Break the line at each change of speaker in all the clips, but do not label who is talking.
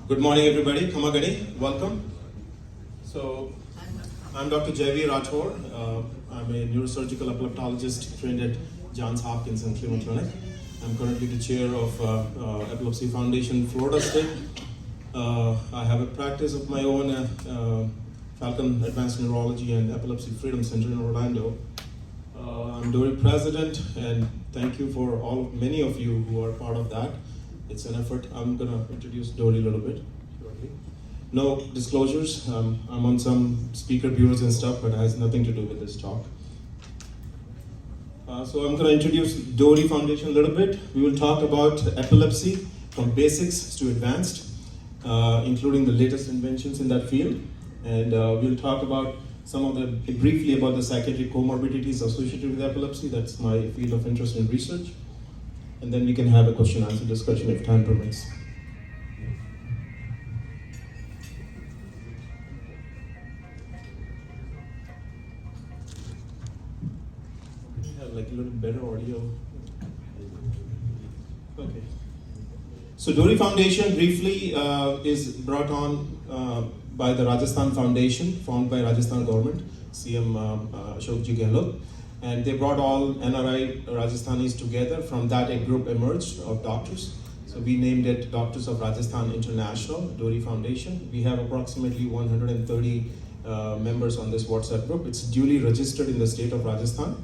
Good morning, everybody. Kamagani, welcome. So, I'm Dr. Jaivir Rathore. I'm a neurosurgical epileptologist trained at Johns Hopkins and Cleveland Clinic. I'm currently the chair of Epilepsy Foundation, Florida State. I have a practice of my own, Falcon Advanced Neurology and Epilepsy Freedom Center in Orlando. I'm Dory president, and thank you for many of you who are part of that. It's an effort. I'm gonna introduce Dory a little bit shortly. No disclosures. I'm on some speaker bureaus and stuff, but it has nothing to do with this talk. So I'm gonna introduce Dory Foundation a little bit. We will talk about epilepsy from basics to advanced, including the latest inventions in that field. And we'll talk about briefly about the psychiatric comorbidities associated with epilepsy. That's my field of interest in research. And then we can have a question-answer discussion if time permits. We have like a little better audio. Okay. So Dory Foundation briefly is brought on by the Rajasthan Foundation, formed by Rajasthan government, CM Ashok Ji Gehlot. And they brought all NRI Rajasthanis together. From that, a group emerged of doctors. So we named it Doctors of Rajasthan International, Dory Foundation. We have approximately 130 members on this WhatsApp group. It's duly registered in the state of Rajasthan.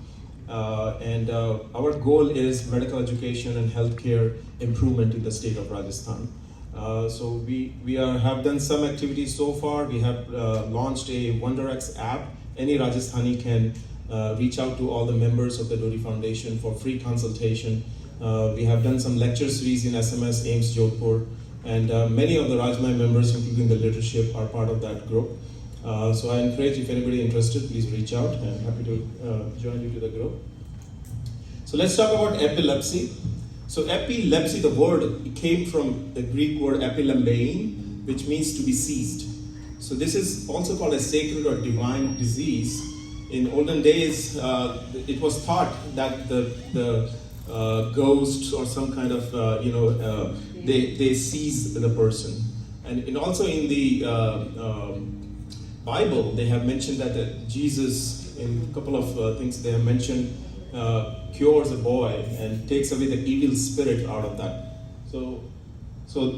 And our goal is medical education and healthcare improvement in the state of Rajasthan. So we have done some activities so far. We have launched a WonderX app. Any Rajasthani can reach out to all the members of the Dory Foundation for free consultation. We have done some lecture series in SMS, AIMS, Jodhpur, and many of the Rajmai members, including the leadership, are part of that group. So I encourage, if anybody interested, please reach out. I'm happy to join you to the group. So let's talk about epilepsy. So epilepsy, the word came from the Greek word epilembein, which means to be seized. So this is also called a sacred or divine disease. In olden days, it was thought that the ghosts or some kind of, they seize the person. And also in the Bible, they have mentioned that Jesus, in a couple of things, they have mentioned cures a boy and takes away the evil spirit out of that. So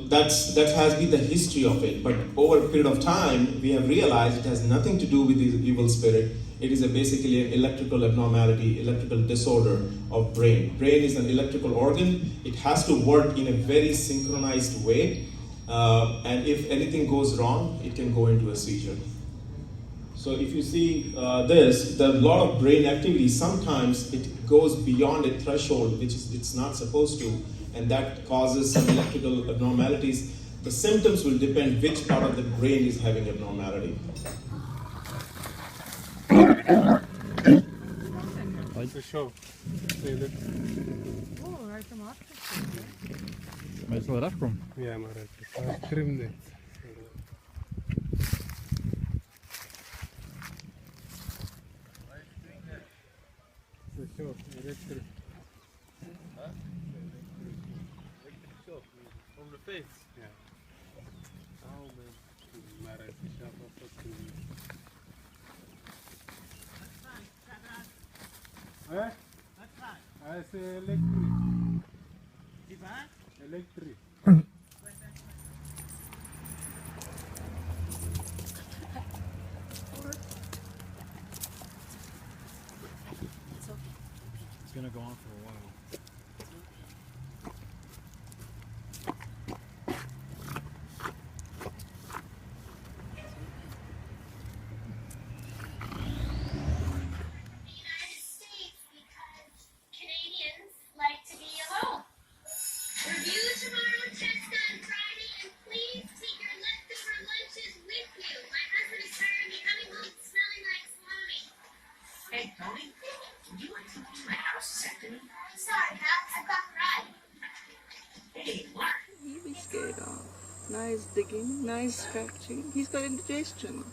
that has been the history of it. But over a period of time, we have realized it has nothing to do with the evil spirit. It is basically an electrical abnormality, electrical disorder of brain. Brain is an electrical organ. It has to work in a very synchronized way. And if anything goes wrong, it can go into a seizure. So if you see there's a lot of brain activity. Sometimes it goes beyond a threshold, which it's not supposed to, and that causes some electrical abnormalities. The symptoms will depend which part of the brain is having abnormality.
The show.
Maar het zal eraf komen.
Ja, maar het krimpt net. The show, electric.
Huh? Electric shock from the face.
Ja. Oh man. Maar het is zelf ook wat te doen. Hè? Hij is elektrisch.
Die waar?
Elektrisch.
It's gonna go on for a while.
Hey, Tony, would you like to do my house second? Sorry, Pat, I've got pride. Hey, what?
He be scared off. Nice digging, nice scratching. He's got indigestion.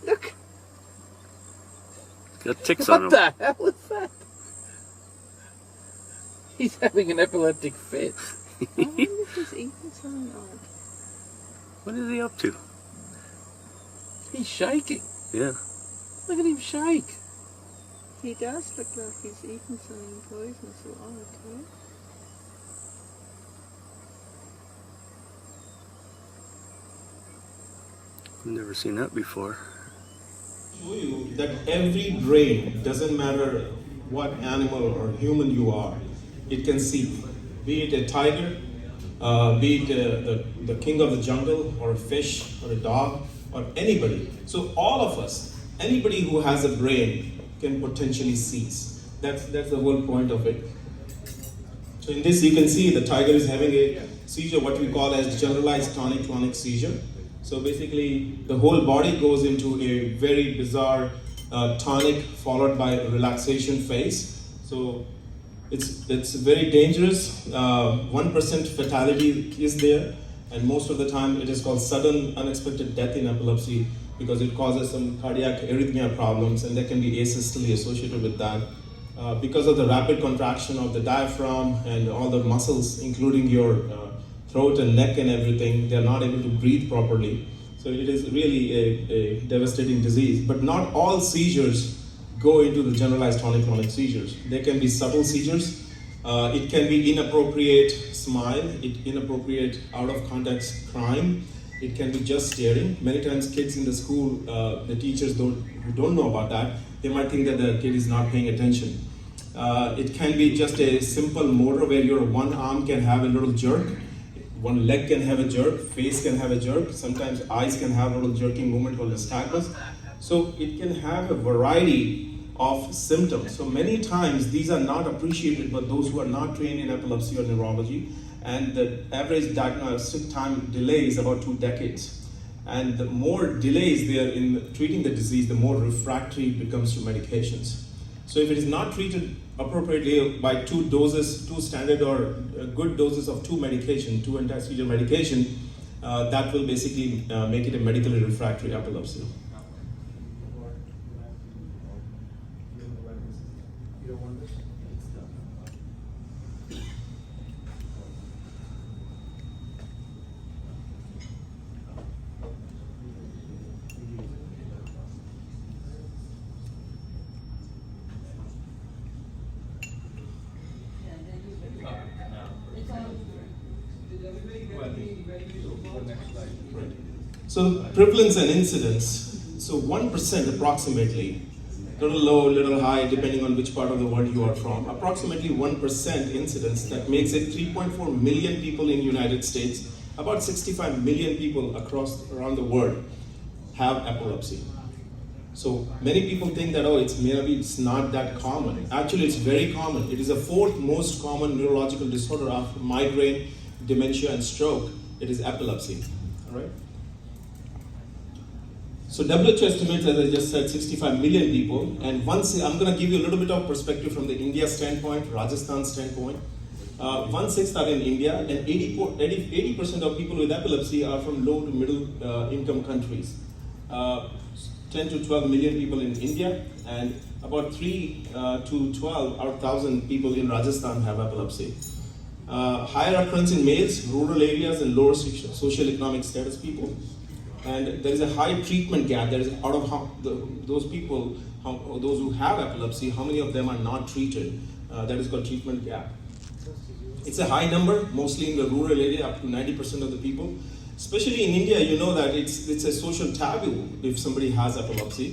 Look.
Got ticks on him.
What the hell is that? He's having an epileptic fit. I wonder if he's eating something odd.
What is he up to?
He's shaking.
Yeah.
Look at him shake.
He does look like he's eaten something poisonous or odd, right?
I've never seen that before.
Show you that every brain, doesn't matter what animal or human you are, it can see. Be it a tiger, be it the king of the jungle, or a fish, or a dog, or anybody. So all of us, anybody who has a brain can potentially seize. That's the whole point of it. So in this you can see the tiger is having a seizure, what we call as generalized tonic-clonic seizure. So basically the whole body goes into a very bizarre tonic followed by a relaxation phase. So it's very dangerous. 1% fatality is there, and most of the time it is called sudden unexpected death in epilepsy because it causes some cardiac arrhythmia problems, and there can be asystole associated with that. Because of the rapid contraction of the diaphragm and all the muscles, including your throat and neck and everything, they're not able to breathe properly. So it is really a devastating disease. But not all seizures go into the generalized tonic-clonic seizures. There can be subtle seizures. It can be inappropriate smile, inappropriate out-of-context crying. It can be just staring. Many times kids in the school, the teachers who don't know about that, they might think that the kid is not paying attention. It can be just a simple motor where your one arm can have a little jerk, one leg can have a jerk, face can have a jerk, sometimes eyes can have a little jerking movement called nystagmus. So it can have a variety of symptoms. So many times these are not appreciated by those who are not trained in epilepsy or neurology, and the average diagnostic time delay is about 2 decades. And the more delays there in treating the disease, the more refractory it becomes to medications. So if it is not treated appropriately by 2 doses, 2 standard or good doses of 2 medication, 2 anti-seizure medication, that will basically make it a medically refractory epilepsy. So prevalence and incidence, so 1% approximately, little low, little high, depending on which part of the world you are from, approximately 1% incidence, that makes it 3.4 million people in the United States, about 65 million people around the world have epilepsy. So many people think that, it's not that common. Actually, it's very common. It is the 4th most common neurological disorder after migraine, dementia, and stroke. It is epilepsy, all right? So WHO estimates, as I just said, 65 million people. And I'm going to give you a little bit of perspective from the India standpoint, Rajasthan standpoint. 1/6 are in India, and 80% of people with epilepsy are from low to middle income countries. 10 to 12 million people in India, and about 3 to 12 out of 1,000 people in Rajasthan have epilepsy. Higher occurrence in males, rural areas, and lower socioeconomic status people. And there is a high treatment gap. There is out of those people, those who have epilepsy, how many of them are not treated? That is called treatment gap. It's a high number, mostly in the rural area, up to 90% of the people. Especially in India, you know that it's a social taboo if somebody has epilepsy.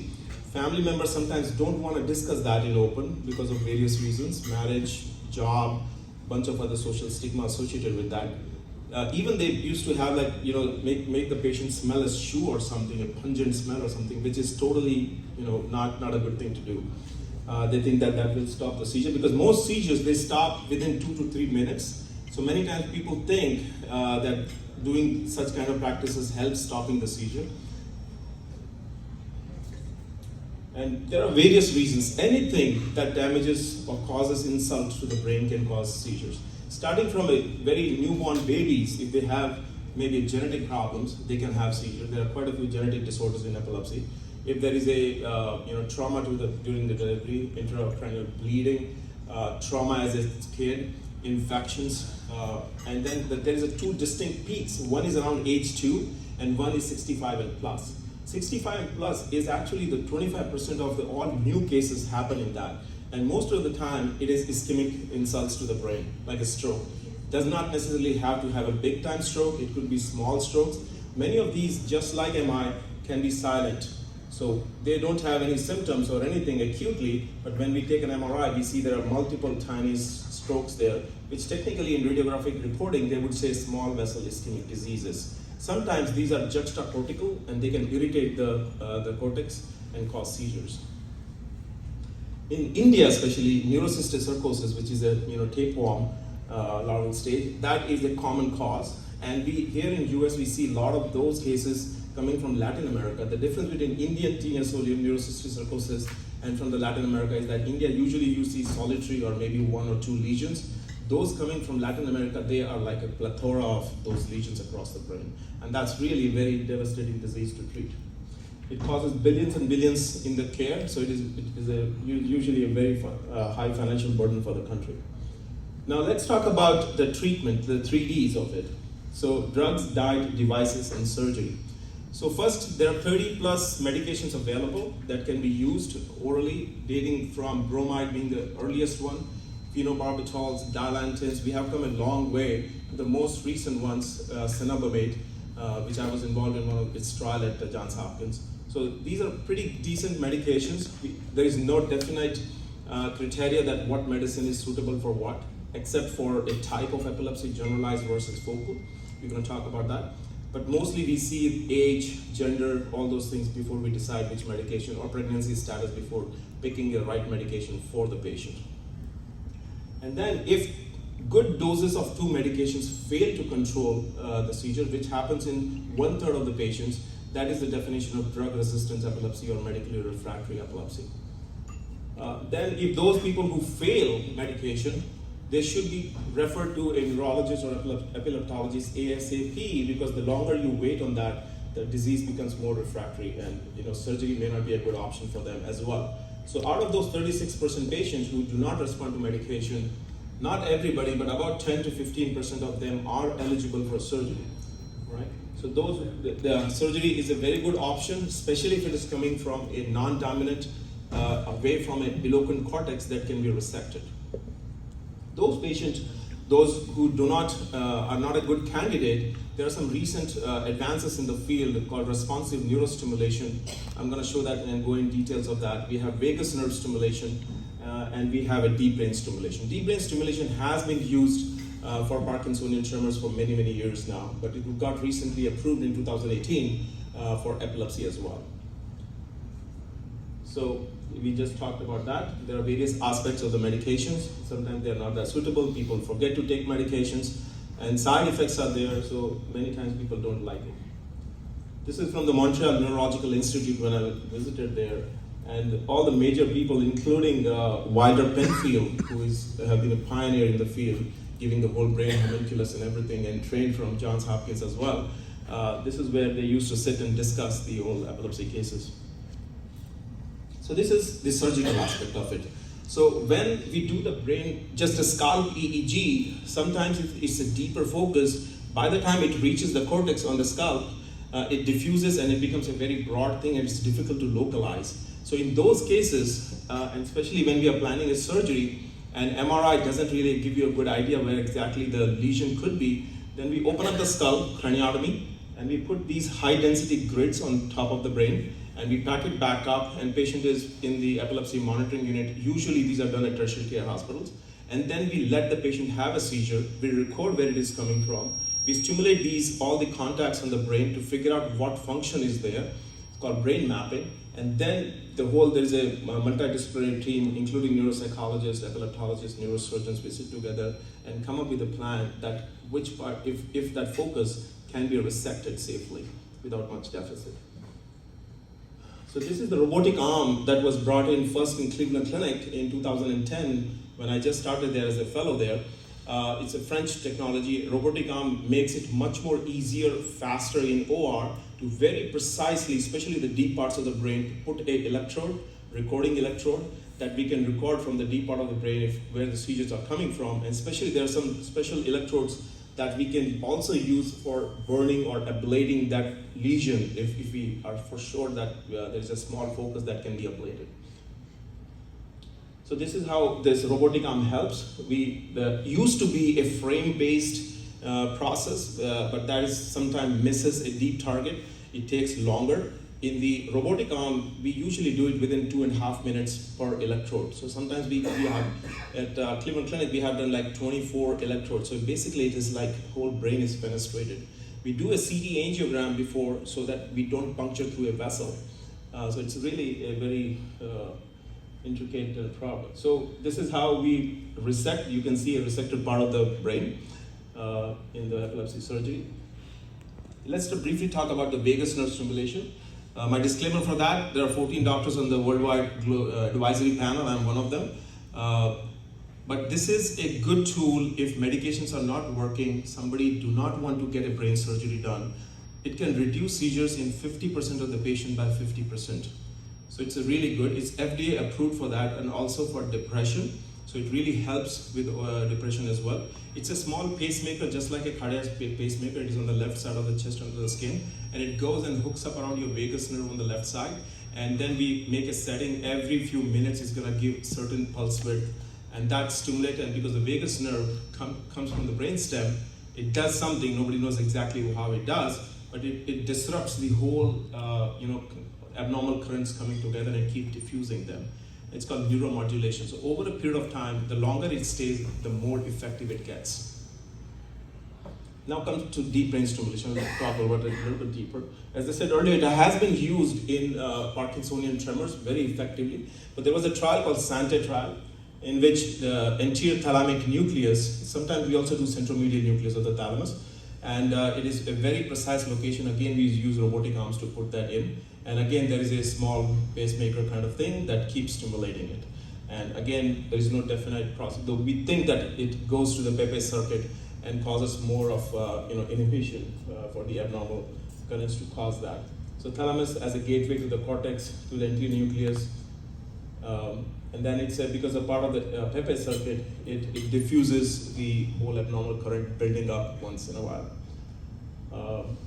Family members sometimes don't want to discuss that in open because of various reasons, marriage, job, bunch of other social stigma associated with that. Even they used to have make the patient smell a shoe or something, a pungent smell or something, which is totally not a good thing to do. They think that will stop the seizure, because most seizures, they stop within 2 to 3 minutes. So many times people think that doing such kind of practices helps stopping the seizure. And there are various reasons. Anything that damages or causes insult to the brain can cause seizures. Starting from a very newborn babies, if they have maybe genetic problems, they can have seizures. There are quite a few genetic disorders in epilepsy. If there is a trauma during the delivery, intracranial bleeding, trauma as a kid, infections, and then there is 2 distinct peaks. One is around age 2, and one is 65 and plus. 65 and plus is actually the 25% of all new cases happen in that. And most of the time, it is ischemic insults to the brain, like a stroke. Does not necessarily have to have a big time stroke, it could be small strokes. Many of these, just like MI, can be silent. So they don't have any symptoms or anything acutely, but when we take an MRI, we see there are multiple tiny strokes there, which technically in radiographic reporting, they would say small vessel ischemic diseases. Sometimes these are juxtacortical and they can irritate the cortex and cause seizures. In India especially, neurocystic sarcosis, which is a tapeworm larval stage, that is a common cause. And here in US, we see a lot of those cases coming from Latin America. The difference between Indian teniasolium neurocystic sarcosis and from the Latin America is that India usually you see solitary or maybe 1 or 2 lesions. Those coming from Latin America, they are like a plethora of those lesions across the brain. And that's really a very devastating disease to treat. It causes billions and billions in the care, so it is usually a very high financial burden for the country. Now let's talk about the treatment, the 3 Ds of it. So drugs, diet, devices, and surgery. So first, there are 30 plus medications available that can be used orally, dating from bromide being the earliest one, phenobarbital, dilantins. We have come a long way. The most recent ones, cenobamate, which I was involved in one of its trial at Johns Hopkins. So these are pretty decent medications. There is no definite criteria that what medicine is suitable for what, except for a type of epilepsy, generalized versus focal. We're going to talk about that. But mostly we see age, gender, all those things before we decide which medication, or pregnancy status before picking the right medication for the patient. And then if good doses of 2 medications fail to control the seizure, which happens in 1/3 of the patients, that is the definition of drug-resistant epilepsy or medically refractory epilepsy. Then if those people who fail medication, they should be referred to a neurologist or epileptologist ASAP, because the longer you wait on that, the disease becomes more refractory, and surgery may not be a good option for them as well. So out of those 36% patients who do not respond to medication, not everybody, but about 10 to 15% of them are eligible for surgery, right? So the surgery is a very good option, especially if it is coming from a non-dominant, away from a eloquent cortex that can be resected. Those patients, those who are not a good candidate, there are some recent advances in the field called responsive neurostimulation. I'm going to show that and go in details of that. We have vagus nerve stimulation, and we have a deep brain stimulation. Deep brain stimulation has been used for Parkinsonian tremors for many, many years now, but it got recently approved in 2018 for epilepsy as well. So we just talked about that. There are various aspects of the medications. Sometimes they're not that suitable. People forget to take medications, and side effects are there, so many times people don't like it. This is from the Montreal Neurological Institute when I visited there, and all the major people, including Wilder Penfield, who have been a pioneer in the field, giving the whole brain homunculus and everything, and trained from Johns Hopkins as well. This is where they used to sit and discuss the old epilepsy cases. So this is the surgical aspect of it. So when we do the brain, just a scalp EEG, sometimes it's a deeper focus. By the time it reaches the cortex on the scalp, it diffuses and it becomes a very broad thing, and it's difficult to localize. So in those cases, and especially when we are planning a surgery, and MRI doesn't really give you a good idea where exactly the lesion could be, then we open up the skull, craniotomy, and we put these high density grids on top of the brain, and we pack it back up, and patient is in the epilepsy monitoring unit. Usually these are done at tertiary care hospitals. And then we let the patient have a seizure. We record where it is coming from. We stimulate all the contacts on the brain to figure out what function is there. It's called brain mapping. And then there's a multidisciplinary team, including neuropsychologists, epileptologists, neurosurgeons. We sit together and come up with a plan that which part, if that focus can be resected safely without much deficit. So this is the robotic arm that was brought in first in Cleveland Clinic in 2010 when I just started there as a fellow there. It's a French technology. Robotic arm makes it much more easier, faster in OR to very precisely, especially the deep parts of the brain, put a electrode, recording electrode, that we can record from the deep part of the brain where the seizures are coming from. And especially there are some special electrodes that we can also use for burning or ablating that lesion if we are for sure that there's a small focus that can be ablated. So this is how this robotic arm helps. Used to be a frame-based process, but that is sometimes misses a deep target. It takes longer. In the robotic arm, we usually do it within 2.5 minutes per electrode. So sometimes we have, at Cleveland Clinic, we have done like 24 electrodes. So basically it is like whole brain is fenestrated. We do a CT angiogram before so that we don't puncture through a vessel. So it's really a very intricate problem. So this is how we resect. You can see a resected part of the brain in the epilepsy surgery. Let's briefly talk about the vagus nerve stimulation. My disclaimer for that, there are 14 doctors on the worldwide advisory panel. I'm one of them. But this is a good tool if medications are not working, somebody do not want to get a brain surgery done. It can reduce seizures in 50% of the patient by 50%. So it's a really good, it's FDA approved for that and also for depression. So it really helps with depression as well. It's a small pacemaker, just like a cardiac pacemaker. It is on the left side of the chest under the skin. And it goes and hooks up around your vagus nerve on the left side. And then we make a setting every few minutes. It's gonna give certain pulse width. And that stimulates, and because the vagus nerve comes from the brainstem, it does something, nobody knows exactly how it does, but it disrupts the whole abnormal currents coming together and keep diffusing them. It's called neuromodulation. So over a period of time, the longer it stays, the more effective it gets. Now comes to deep brain stimulation. We'll talk about it a little bit deeper. As I said earlier, it has been used in Parkinsonian tremors very effectively. But there was a trial called Sante trial, in which the anterior thalamic nucleus, sometimes we also do centromedial nucleus of the thalamus, and it is a very precise location. Again, we use robotic arms to put that in. And again, there is a small pacemaker kind of thing that keeps stimulating it. And again, there is no definite process, though we think that it goes to the Pepe circuit and causes more of inhibition for the abnormal currents to cause that. So thalamus as a gateway to the cortex, to the anterior nucleus, and then it's because a part of the Pepe circuit, it diffuses the whole abnormal current building up once in a while.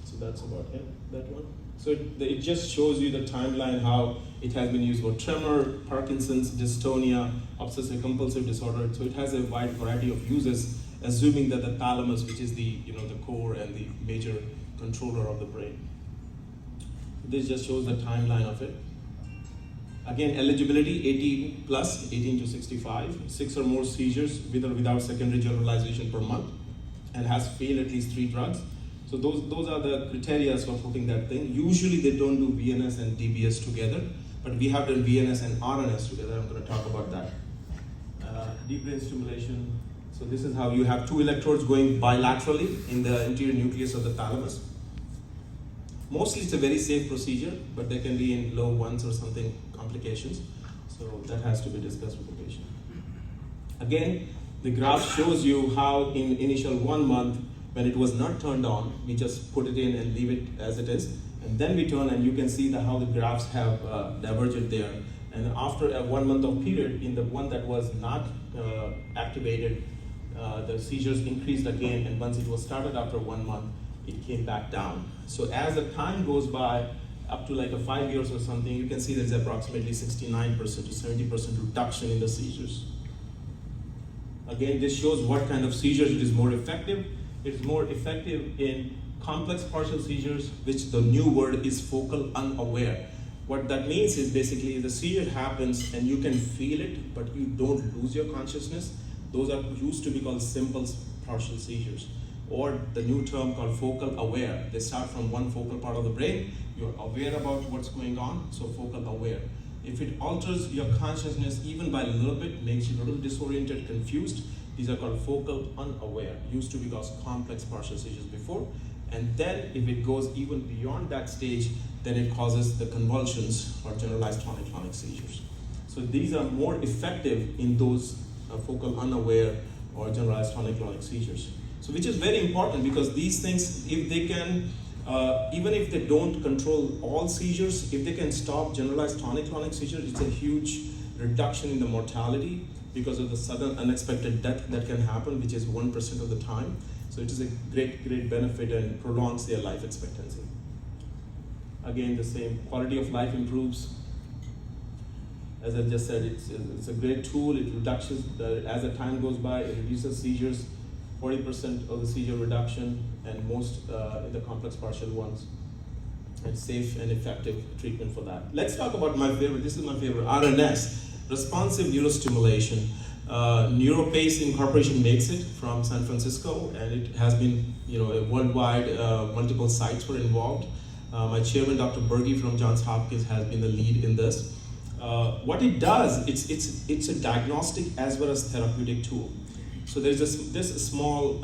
So that's about it, that one. So it just shows you the timeline, how it has been used for tremor, Parkinson's, dystonia, obsessive compulsive disorder. So it has a wide variety of uses, assuming that the thalamus, which is the core and the major controller of the brain. This just shows the timeline of it. Again, eligibility 18 plus, 18 to 65, 6 or more seizures with or without secondary generalization per month, and has failed at least 3 drugs. So those are the criteria for putting that thing. Usually they don't do VNS and DBS together, but we have done VNS and RNS together. I'm going to talk about that. Deep brain stimulation. So this is how you have 2 electrodes going bilaterally in the anterior nucleus of the thalamus. Mostly it's a very safe procedure, but there can be in low ones or something complications. So that has to be discussed with the patient. Again, the graph shows you how in initial 1 month, when it was not turned on, we just put it in and leave it as it is. And then we turn, and you can see how the graphs have diverged there. And after a 1 month of period, in the one that was not activated, the seizures increased again, and once it was started after 1 month, it came back down. So as the time goes by, up to like 5 years or something, you can see there's approximately 69% to 70% reduction in the seizures. Again, this shows what kind of seizures it is more effective. It is more effective in complex partial seizures, which the new word is focal unaware. What that means is basically the seizure happens and you can feel it, but you don't lose your consciousness. Those are used to be called simple partial seizures, or the new term called focal aware. They start from one focal part of the brain, you're aware about what's going on, so focal aware. If it alters your consciousness even by a little bit, makes you a little disoriented, confused, these are called focal unaware. Used to be called complex partial seizures before. And then if it goes even beyond that stage, then it causes the convulsions or generalized tonic-clonic seizures. So these are more effective in those focal unaware or generalized tonic-clonic seizures. So which is very important, because these things, if they can, even if they don't control all seizures, if they can stop generalized tonic-clonic seizures, it's a huge reduction in the mortality because of the sudden unexpected death that can happen, which is 1% of the time. So it is a great benefit and prolongs their life expectancy. Again, the same quality of life improves. As I just said, it's a great tool. It reduces, as the time goes by, it reduces seizures, 40% of the seizure reduction, and most in the complex partial ones. And safe and effective treatment for that. Let's talk about my favorite. This is my favorite, RNS, responsive neurostimulation. NeuroPace Incorporation makes it from San Francisco, and it has been, a worldwide, multiple sites were involved. My chairman, Dr. Berge from Johns Hopkins, has been the lead in this. What it does, it's a diagnostic as well as therapeutic tool. So there's this small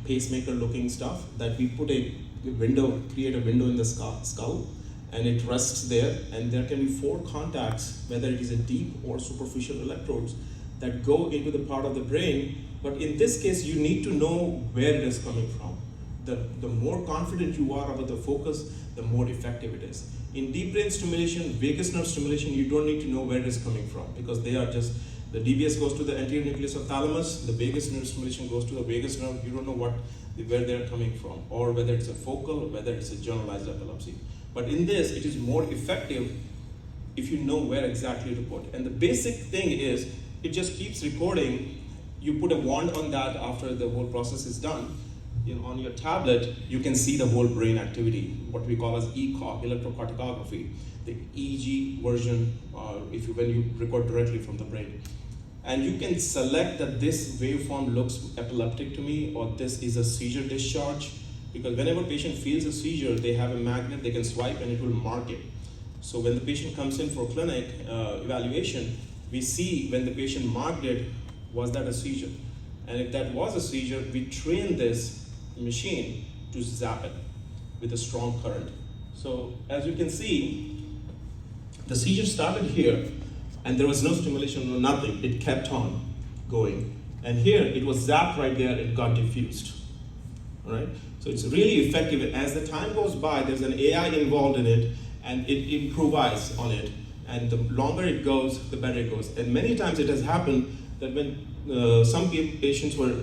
pacemaker-looking stuff that we put create a window in the skull, and it rests there, and there can be 4 contacts, whether it is a deep or superficial electrodes, that go into the part of the brain. But in this case, you need to know where it is coming from. The more confident you are about the focus, the more effective it is. In deep brain stimulation, vagus nerve stimulation, you don't need to know where it is coming from, because they are just, the DBS goes to the anterior nucleus of thalamus, the vagus nerve stimulation goes to the vagus nerve. You don't know where they're coming from, or whether it's a focal, or whether it's a generalized epilepsy. But in this, it is more effective if you know where exactly to put. And the basic thing is, it just keeps recording. You put a wand on that after the whole process is done. On your tablet, you can see the whole brain activity, what we call as ECOG, electrocardiography, the EEG version, when you record directly from the brain. And you can select that this waveform looks epileptic to me, or this is a seizure discharge, because whenever a patient feels a seizure, they have a magnet, they can swipe and it will mark it. So when the patient comes in for clinic evaluation, we see when the patient marked it, was that a seizure? And if that was a seizure, we train this machine to zap it with a strong current. So as you can see, the seizure started here, and there was no stimulation, no nothing. It kept on going. And here, it was zapped right there, it got diffused. All right? So it's really effective. As the time goes by, there's an AI involved in it, and it improvises on it. And the longer it goes, the better it goes. And many times it has happened that when some patients were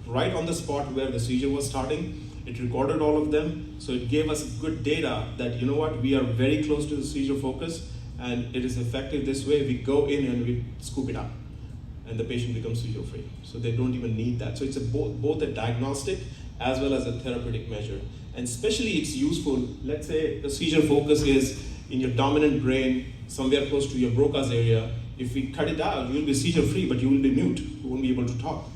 right on the spot where the seizure was starting, it recorded all of them. So it gave us good data that, we are very close to the seizure focus, and it is effective this way. We go in and we scoop it up, and the patient becomes seizure free. So they don't even need that. So it's both a diagnostic as well as a therapeutic measure. And especially it's useful, let's say the seizure focus is in your dominant brain, somewhere close to your Broca's area. If we cut it out, you will be seizure free, but you will be mute. You won't be able to talk.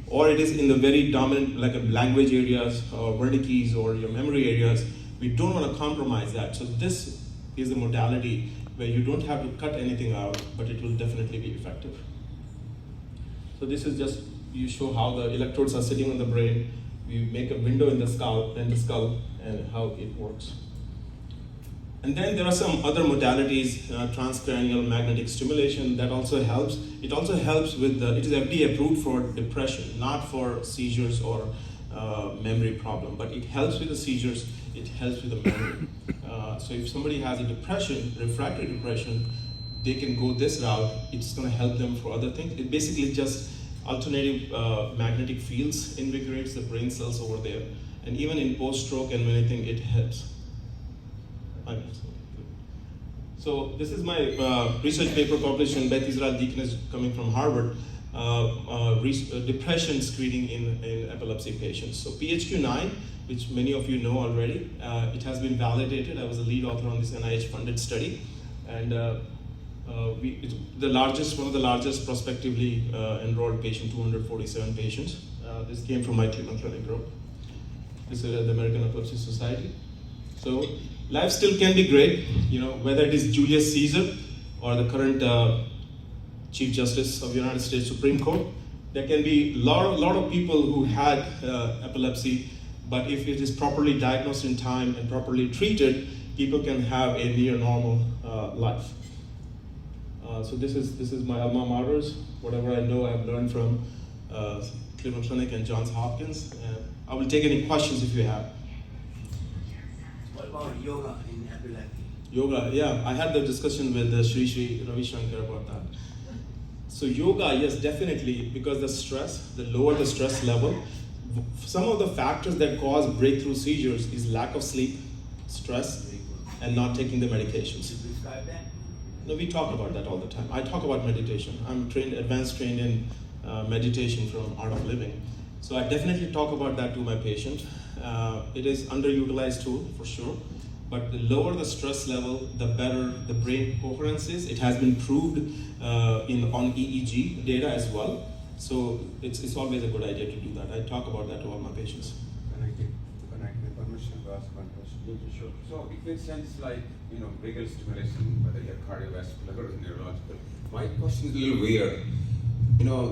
Or it is in the very dominant, like language areas, or Wernicke's, or your memory areas. We don't want to compromise that. So this is the modality where you don't have to cut anything out, but it will definitely be effective. So this is just, you show how the electrodes are sitting on the brain. We make a window in the skull, and how it works. And then there are some other modalities, transcranial magnetic stimulation, that also helps. It also helps with, it is FDA approved for depression, not for seizures or memory problem, but it helps with the seizures, it helps with the memory. So if somebody has a depression, refractory depression, they can go this route. It's going to help them for other things. It basically just alternative magnetic fields invigorates the brain cells over there. And even in post-stroke and anything, it helps. So this is my research paper published in Beth Israel Deaconess, coming from Harvard, depression screening in epilepsy patients. So PHQ-9, which many of you know already, it has been validated. I was a lead author on this NIH-funded study, and it's one of the largest prospectively enrolled patient, 247 patients. This came from my Cleveland Clinic group. This is the American Epilepsy Society. So life still can be great, whether it is Julius Caesar or the current Chief Justice of the United States Supreme Court. There can be a lot of people who had epilepsy, but if it is properly diagnosed in time and properly treated, people can have a near normal life. So this is my alma maters. Whatever I know, I've learned from Cleveland Clinic and Johns Hopkins. I will take any questions if you have.
What about yoga in epilepsy?
Yoga, yeah, I had the discussion with Sri Ravi Shankar about that. So yoga, yes, definitely, because the lower the stress level, Some of the factors that cause breakthrough seizures is lack of sleep, stress, and not taking the medications.
You prescribe that?
No, we talk about that all the time. I talk about meditation. I'm advanced trained in meditation from Art of Living. So I definitely talk about that to my patient. It is underutilized tool for sure, but the lower the stress level, the better the brain coherence is. It has been proved on EEG data as well. So it's always a good idea to do that. I talk about that to all my patients.
Can I get permission to ask one question?
Sure.
So if it sounds like, vagal stimulation, whether you're cardiovascular or neurological, my question is a little weird.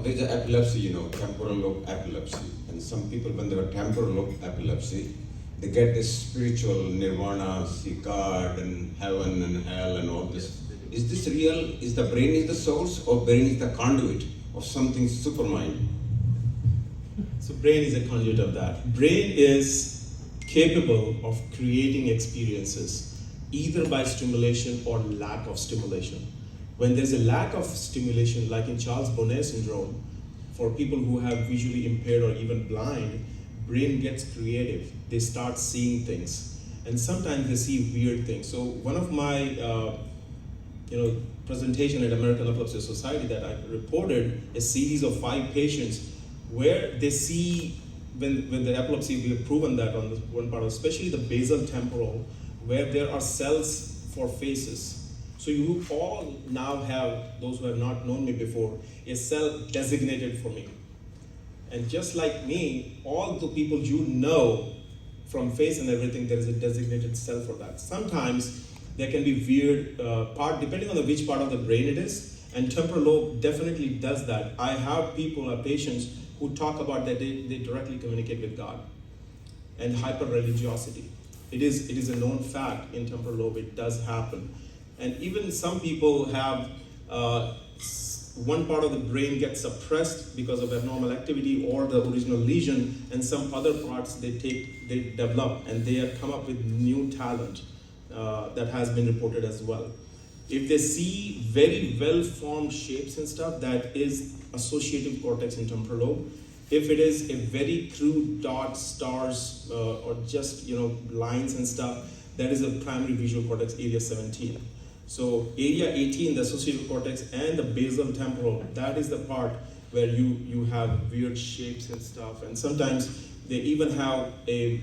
There's an epilepsy, temporal lobe epilepsy. And some people, when they have temporal lobe epilepsy, they get this spiritual nirvana, see God and heaven and hell and all this. Is this real? Is the brain is the source, or brain is the conduit of something supermind?
So brain is a conduit of that. Brain is capable of creating experiences either by stimulation or lack of stimulation. When there's a lack of stimulation, like in Charles Bonnet syndrome, for people who have visually impaired or even blind, brain gets creative. They start seeing things, and sometimes they see weird things. So one of my presentation at American Epilepsy Society that I reported a series of 5 patients where they see when the epilepsy, we have proven that on the one part, especially the basal temporal, where there are cells for faces. So you all now have, those who have not known me before, a cell designated for me. And just like me, all the people you know from face and everything, there is a designated cell for that. Sometimes there can be weird part, depending on which part of the brain it is, and temporal lobe definitely does that. I have patients who talk about that they directly communicate with God, and hyper-religiosity. It is a known fact in temporal lobe, it does happen. And even some people have one part of the brain gets suppressed because of abnormal activity or the original lesion, and some other parts they develop, and they have come up with new talent that has been reported as well. If they see very well-formed shapes and stuff, that is associative cortex in temporal lobe. If it is a very crude dots, stars, or just lines and stuff, that is a primary visual cortex, area 17. So area 18, the associative cortex, and the basal temporal, that is the part where you have weird shapes and stuff. And sometimes they even have a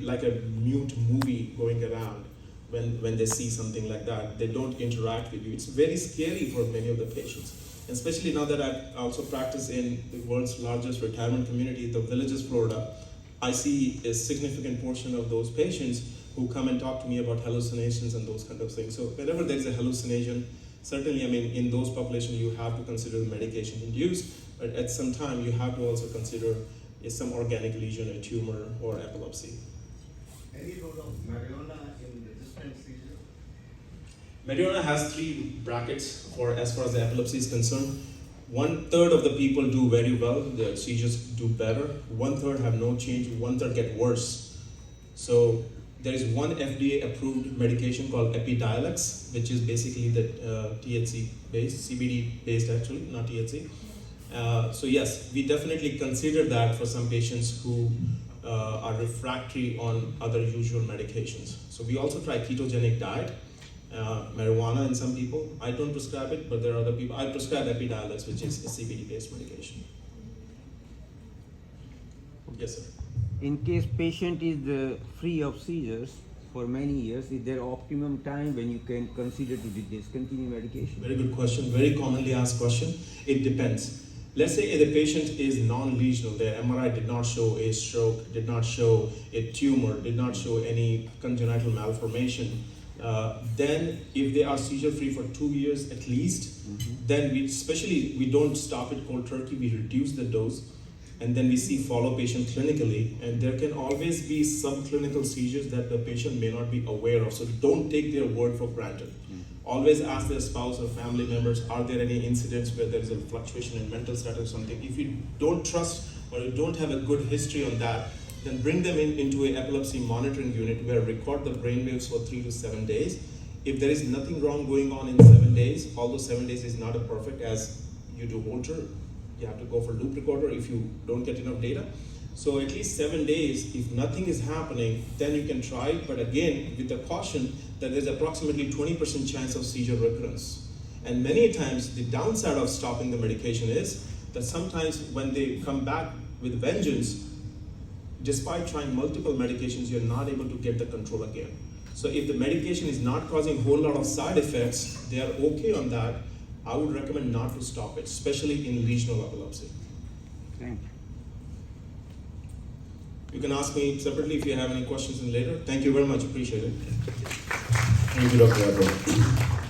mute movie going around when they see something like that. They don't interact with you. It's very scary for many of the patients. Especially now that I also practice in the world's largest retirement community, the Villages, Florida, I see a significant portion of those patients who come and talk to me about hallucinations and those kind of things. So whenever there is a hallucination, certainly, in those populations, you have to consider the medication induced, but at some time, you have to also consider some organic lesion, a tumor, or epilepsy.
Any role of marijuana in resistant seizure?
Marijuana has 3 brackets as far as the epilepsy is concerned. 1/3 of the people do very well, the seizures do better. 1/3 have no change, 1/3 get worse. So there is one FDA approved medication called Epidiolex, which is basically the THC based, CBD based actually, not THC. So yes, we definitely consider that for some patients who are refractory on other usual medications. So we also try ketogenic diet, marijuana in some people. I don't prescribe it, but there are other people. I prescribe Epidiolex, which is a CBD based medication. Yes, sir.
In case patient is free of seizures for many years, is there optimum time when you can consider to discontinue medication?
Very good question, very commonly asked question. It depends. Let's say the patient is non-lesional, their MRI did not show a stroke, did not show a tumor, did not show any congenital malformation. Then if they are seizure-free for 2 years at least, then we don't stop it cold turkey, we reduce the dose, and then we follow patient clinically, and there can always be subclinical seizures that the patient may not be aware of, so don't take their word for granted. Always ask their spouse or family members, are there any incidents where there is a fluctuation in mental status or something? If you don't trust or you don't have a good history on that, then bring them into an epilepsy monitoring unit where record the brain waves for 3 to 7 days. If there is nothing wrong going on in 7 days, although 7 days is not a perfect as you do Holter, you have to go for loop recorder if you don't get enough data. So at least 7 days, if nothing is happening, then you can try it, but again, with the caution that there's approximately 20% chance of seizure recurrence. And many times, the downside of stopping the medication is that sometimes when they come back with vengeance, despite trying multiple medications, you're not able to get the control again. So if the medication is not causing a whole lot of side effects, they are okay on that, I would recommend not to stop it, especially in lesional epilepsy.
Thank you.
You can ask me separately if you have any questions later. Thank you very much, appreciate it.
Thank you, Dr. Rathore.